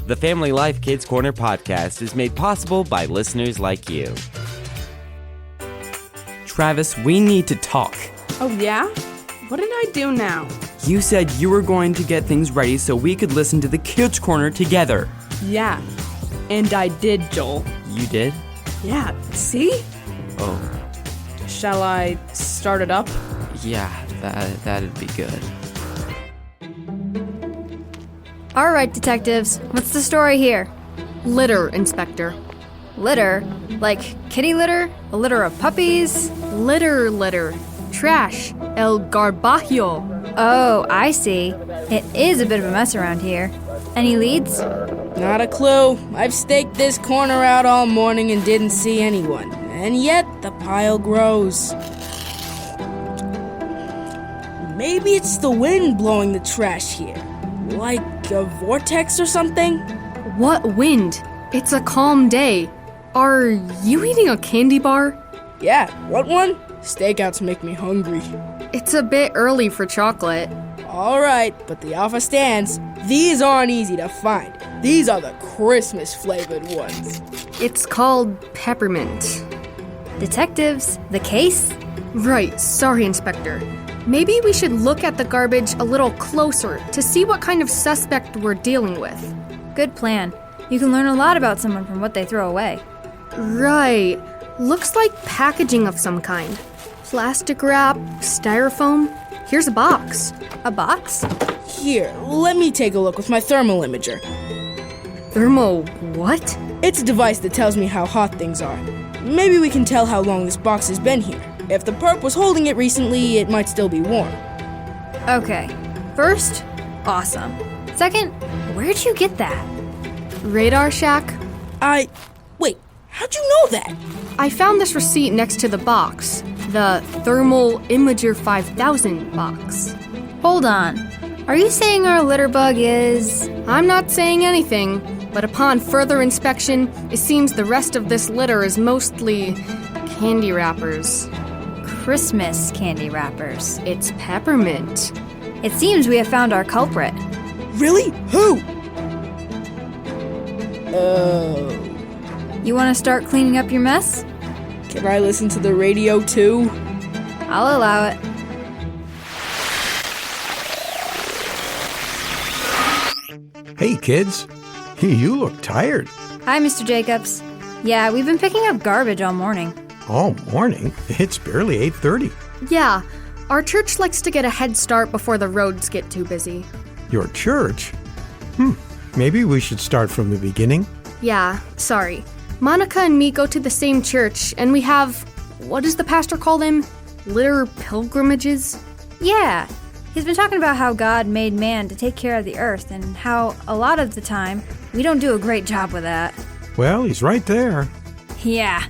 The Family Life Kids Corner podcast is made possible by listeners like you. Travis, we need to talk. Oh, yeah? What did I do now? You said you were going to get things ready so we could listen to the Kids Corner together. Yeah. And I did, Joel. You did? Yeah, see? Oh. Shall I start it up? Yeah, that'd be good. All right, detectives, what's the story here? Litter, Inspector. Litter? Like kitty litter? A litter of puppies? Litter. Trash. El garbajo. Oh, I see. It is a bit of a mess around here. Any leads? Not a clue. I've staked this corner out all morning and didn't see anyone. And yet, the pile grows. Maybe it's the wind blowing the trash here. Like a vortex or something? What wind? It's a calm day. Are you eating a candy bar? Yeah, what one? Stakeouts make me hungry. It's a bit early for chocolate. Alright, but the offer stands. These aren't easy to find. These are the Christmas-flavored ones. It's called peppermint. Detectives, the case? Right, sorry, Inspector. Maybe we should look at the garbage a little closer to see what kind of suspect we're dealing with. Good plan. You can learn a lot about someone from what they throw away. Right. Looks like packaging of some kind. Plastic wrap, styrofoam. Here's a box. A box? Here, let me take a look with my thermal imager. Thermo what? It's a device that tells me how hot things are. Maybe we can tell how long this box has been here. If the perp was holding it recently, it might still be warm. Okay. First, awesome. Second, where'd you get that? Radar Shack. Wait, how'd you know that? I found this receipt next to the box. The Thermal Imager 5000 box. Hold on. Are you saying our litter bug is... I'm not saying anything, but upon further inspection, it seems the rest of this litter is mostly candy wrappers. Christmas candy wrappers. It's peppermint. It seems we have found our culprit. Really? Who? Oh. You want to start cleaning up your mess? Can I listen to the radio too? I'll allow it. Hey, kids. You look tired. Hi, Mr. Jacobs. Yeah, we've been picking up garbage all morning. All morning? It's barely 8:30. Yeah, our church likes to get a head start before the roads get too busy. Your church? Maybe we should start from the beginning. Yeah, sorry. Monica and me go to the same church, and we have, what does the pastor call them? Litter pilgrimages? Yeah, he's been talking about how God made man to take care of the earth and how a lot of the time we don't do a great job with that. Well, he's right there. Yeah.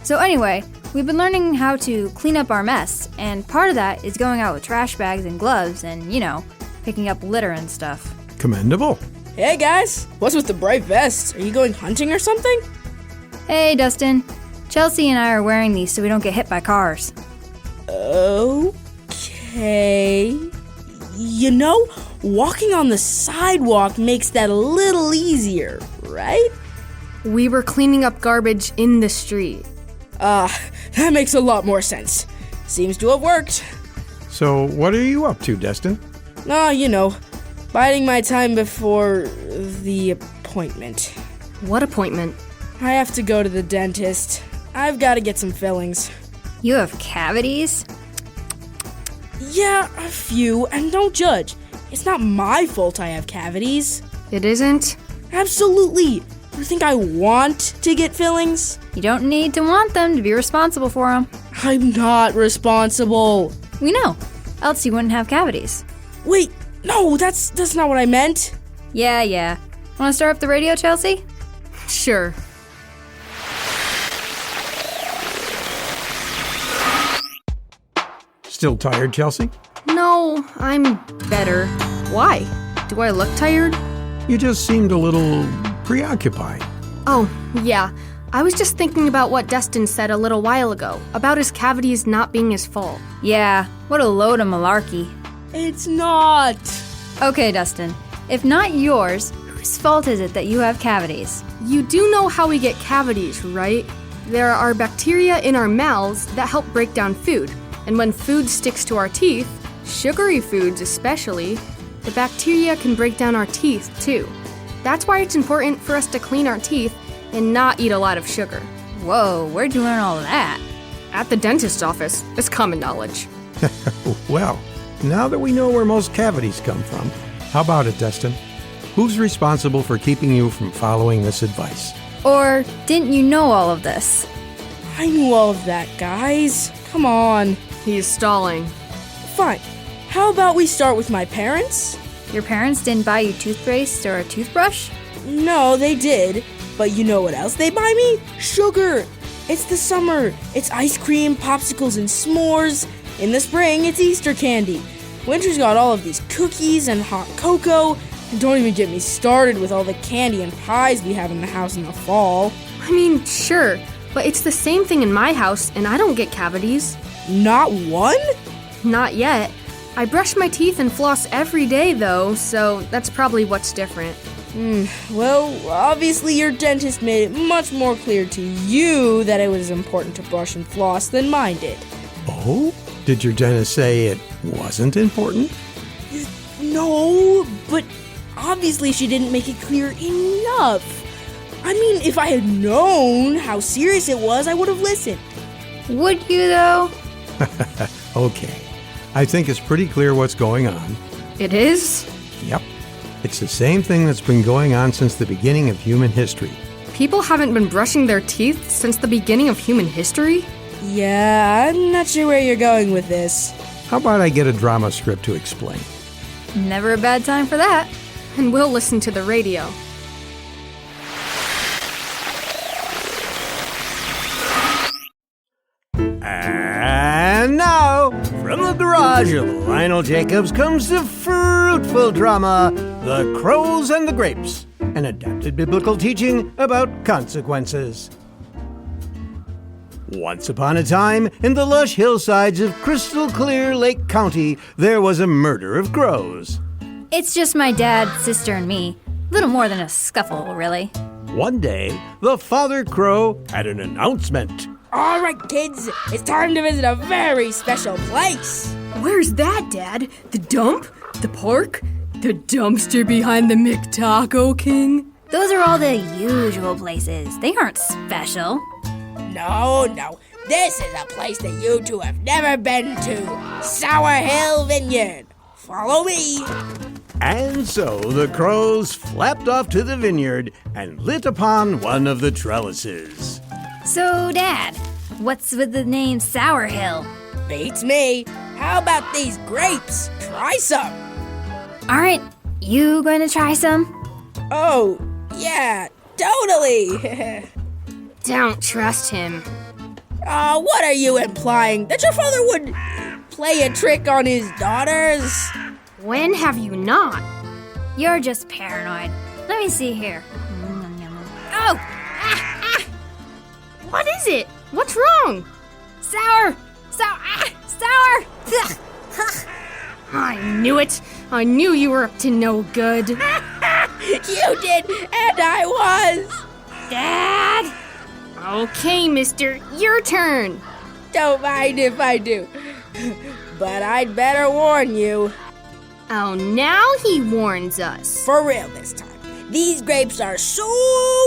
So anyway, we've been learning how to clean up our mess, and part of that is going out with trash bags and gloves and, picking up litter and stuff. Commendable. Hey guys, what's with the bright vests? Are you going hunting or something? Hey, Dustin. Chelsea and I are wearing these so we don't get hit by cars. Okay. Walking on the sidewalk makes that a little easier, right? We were cleaning up garbage in the street. That makes a lot more sense. Seems to have worked. So, what are you up to, Destin? Biding my time before the appointment. What appointment? I have to go to the dentist. I've got to get some fillings. You have cavities? Yeah, a few, and don't judge. It's not my fault I have cavities. It isn't? Absolutely. You think I want to get fillings? You don't need to want them to be responsible for them. I'm not responsible. We know, else you wouldn't have cavities. Wait, no, that's not what I meant. Yeah. Want to start up the radio, Chelsea? Sure. Still tired, Chelsea? No, I'm better. Why? Do I look tired? You just seemed a little preoccupied. Oh, yeah. I was just thinking about what Destin said a little while ago, about his cavities not being his fault. Yeah, what a load of malarkey. It's not. Okay, Dustin. If not yours, Whose fault is it that you have cavities? You do know how we get cavities, right? There are bacteria in our mouths that help break down food. And when food sticks to our teeth, sugary foods especially, the bacteria can break down our teeth too. That's why it's important for us to clean our teeth and not eat a lot of sugar. Whoa, where'd you learn all of that? At the dentist's office, it's common knowledge. Well, now that we know where most cavities come from, how about it, Destin? Who's responsible for keeping you from following this advice? Or didn't you know all of this? I knew all of that, guys. Come on. He's stalling. Fine. How about we start with my parents? Your parents didn't buy you toothpaste or a toothbrush? No, they did. But you know what else they buy me? Sugar. It's the summer. It's ice cream, popsicles, and s'mores. In the spring, it's Easter candy. Winter's got all of these cookies and hot cocoa. And don't even get me started with all the candy and pies we have in the house in the fall. I mean, sure, but it's the same thing in my house, and I don't get cavities. Not one? Not yet. I brush my teeth and floss every day, though, so that's probably what's different. Well, obviously your dentist made it much more clear to you that it was important to brush and floss than mine did. Oh? Did your dentist say it wasn't important? No, but obviously she didn't make it clear enough. I mean, if I had known how serious it was, I would have listened. Would you, though? Okay. I think it's pretty clear what's going on. It is? Yep. It's the same thing that's been going on since the beginning of human history. People haven't been brushing their teeth since the beginning of human history? Yeah, I'm not sure where you're going with this. How about I get a drama script to explain? Never a bad time for that. And we'll listen to the radio. And now, from the garage of Lionel Jacobs comes the fruitful drama, The Crows and the Grapes, an adapted biblical teaching about consequences. Once upon a time, in the lush hillsides of crystal clear Lake County, there was a murder of crows. It's just my dad, sister, and me. Little more than a scuffle, really. One day, the father crow had an announcement. All right, kids, it's time to visit a very special place. Where's that, Dad? The dump? The park? The dumpster behind the McTaco King? Those are all the usual places. They aren't special. No, this is a place that you two have never been to. Sour Hill Vineyard. Follow me. And so the crows flapped off to the vineyard and lit upon one of the trellises. So, Dad, what's with the name Sour Hill? Beats me. How about these grapes? Try some. All right, you going to try some? Oh, yeah, totally. Don't trust him. What are you implying? That your father would play a trick on his daughters? When have you not? You're just paranoid. Let me see here. Oh! What is it? What's wrong? Sour! Sour! I knew it. I knew you were up to no good. You did, and I was. Dad! Okay, mister, your turn. Don't mind if I do. But I'd better warn you. Oh, now he warns us. For real this time. These grapes are so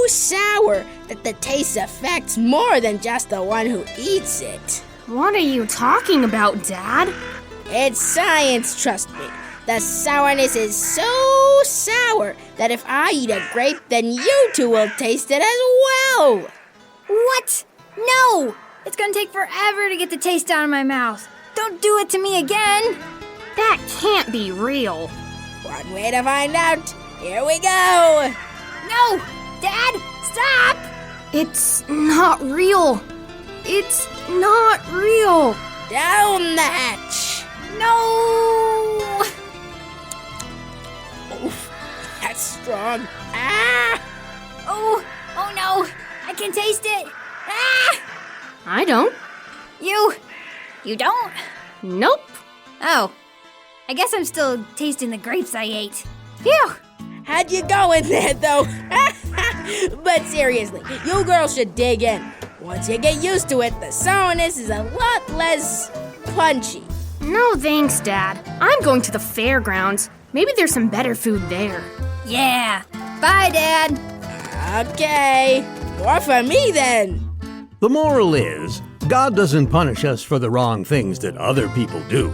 sour that the taste affects more than just the one who eats it. What are you talking about, Dad? It's science, trust me. The sourness is so sour that if I eat a grape, then you two will taste it as well. What? No! It's gonna take forever to get the taste out of my mouth. Don't do it to me again! That can't be real. One way to find out. Here we go. No! Dad, stop! It's not real. It's not real. Down the hatch. No! Oof, that's strong. Ah! Oh no! I can taste it! Ah! I don't. You don't? Nope. Oh. I guess I'm still tasting the grapes I ate. Phew! had you going there, though. But seriously, you girls should dig in. Once you get used to it, the sourness is a lot less punchy. No thanks, Dad. I'm going to the fairgrounds. Maybe there's some better food there. Yeah. Bye, Dad. Okay, more for me then. The moral is, God doesn't punish us for the wrong things that other people do.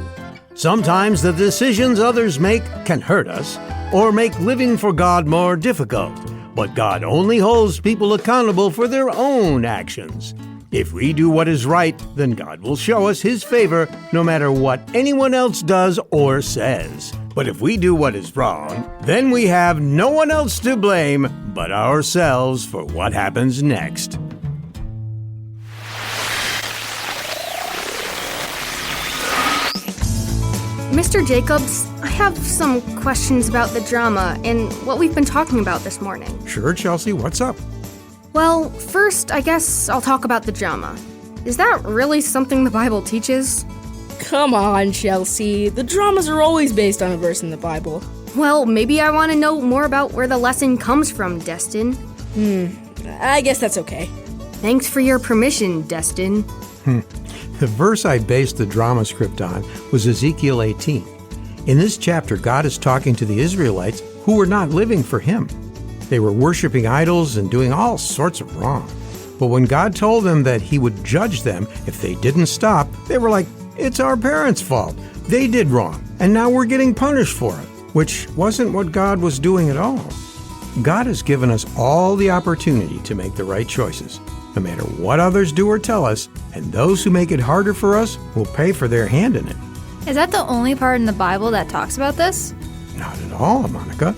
Sometimes the decisions others make can hurt us or make living for God more difficult. But God only holds people accountable for their own actions. If we do what is right, then God will show us His favor no matter what anyone else does or says. But if we do what is wrong, then we have no one else to blame but ourselves for what happens next. Mr. Jacobs, I have some questions about the drama and what we've been talking about this morning. Sure, Chelsea, what's up? Well, first, I guess I'll talk about the drama. Is that really something the Bible teaches? Come on, Chelsea. The dramas are always based on a verse in the Bible. Well, maybe I want to know more about where the lesson comes from, Destin. I guess that's okay. Thanks for your permission, Destin. The verse I based the drama script on was Ezekiel 18. In this chapter, God is talking to the Israelites who were not living for Him. They were worshiping idols and doing all sorts of wrong. But when God told them that He would judge them if they didn't stop, they were like, "It's our parents' fault. They did wrong, and now we're getting punished for it," which wasn't what God was doing at all. God has given us all the opportunity to make the right choices, no matter what others do or tell us, and those who make it harder for us will pay for their hand in it. Is that the only part in the Bible that talks about this? Not at all, Monica.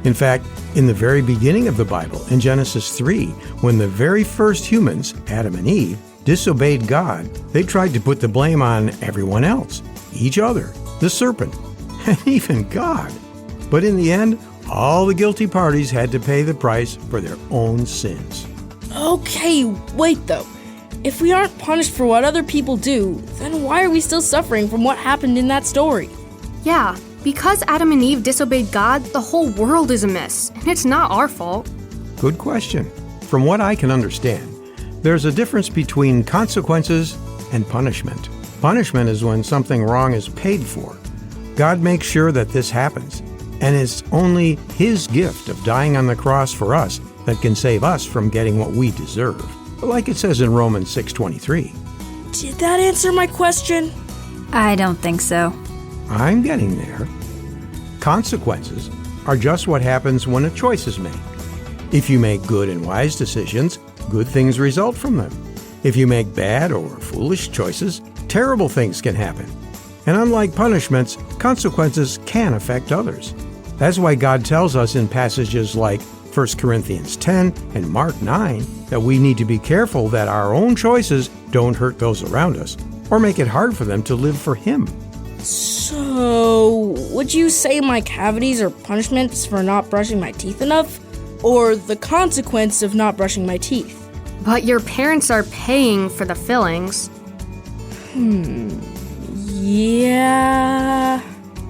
In fact, in the very beginning of the Bible, in Genesis 3, when the very first humans, Adam and Eve, disobeyed God, they tried to put the blame on everyone else, each other, the serpent, and even God. But in the end, all the guilty parties had to pay the price for their own sins. Okay, wait though. If we aren't punished for what other people do, then why are we still suffering from what happened in that story? Yeah, because Adam and Eve disobeyed God, the whole world is a mess, and it's not our fault. Good question. From what I can understand, there's a difference between consequences and punishment. Punishment is when something wrong is paid for. God makes sure that this happens, and it's only His gift of dying on the cross for us that can save us from getting what we deserve. Like it says in Romans 6:23. Did that answer my question? I don't think so. I'm getting there. Consequences are just what happens when a choice is made. If you make good and wise decisions, good things result from them. If you make bad or foolish choices, terrible things can happen. And unlike punishments, consequences can affect others. That's why God tells us in passages like 1 Corinthians 10 and Mark 9 that we need to be careful that our own choices don't hurt those around us or make it hard for them to live for Him. So, would you say my cavities are punishments for not brushing my teeth enough? Or the consequence of not brushing my teeth? But your parents are paying for the fillings. Yeah.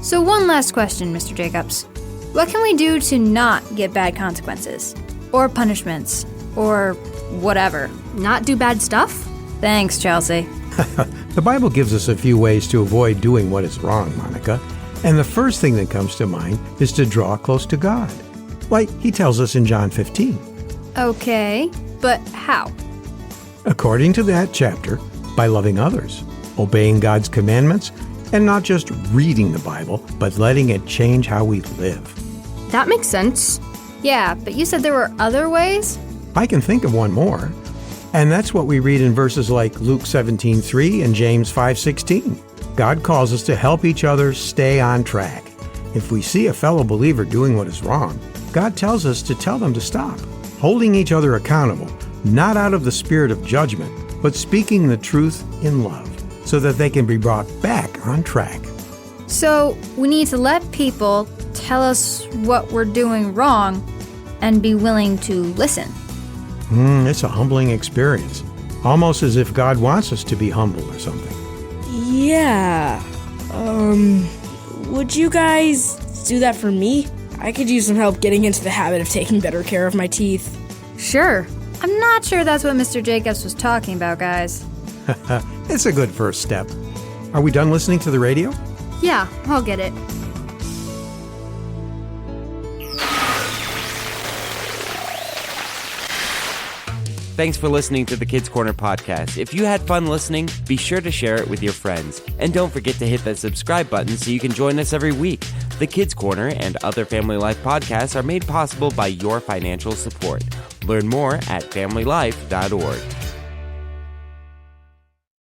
So one last question, Mr. Jacobs. What can we do to not get bad consequences? Or punishments? Or whatever? Not do bad stuff? Thanks, Chelsea. The Bible gives us a few ways to avoid doing what is wrong, Monica. And the first thing that comes to mind is to draw close to God. Like He tells us in John 15. Okay, but how? According to that chapter, by loving others, obeying God's commandments, and not just reading the Bible, but letting it change how we live. That makes sense. Yeah, but you said there were other ways? I can think of one more. And that's what we read in verses like Luke 17:3 and James 5:16. God calls us to help each other stay on track. If we see a fellow believer doing what is wrong, God tells us to tell them to stop, holding each other accountable, not out of the spirit of judgment, but speaking the truth in love, so that they can be brought back on track. So we need to let people tell us what we're doing wrong and be willing to listen. It's a humbling experience, almost as if God wants us to be humble or something. Yeah. Would you guys do that for me? I could use some help getting into the habit of taking better care of my teeth. Sure. I'm not sure that's what Mr. Jacobs was talking about, guys. It's a good first step. Are we done listening to the radio? Yeah, I'll get it. Thanks for listening to the Kids Corner podcast. If you had fun listening, be sure to share it with your friends. And don't forget to hit that subscribe button so you can join us every week. The Kids Corner and other Family Life podcasts are made possible by your financial support. Learn more at familylife.org.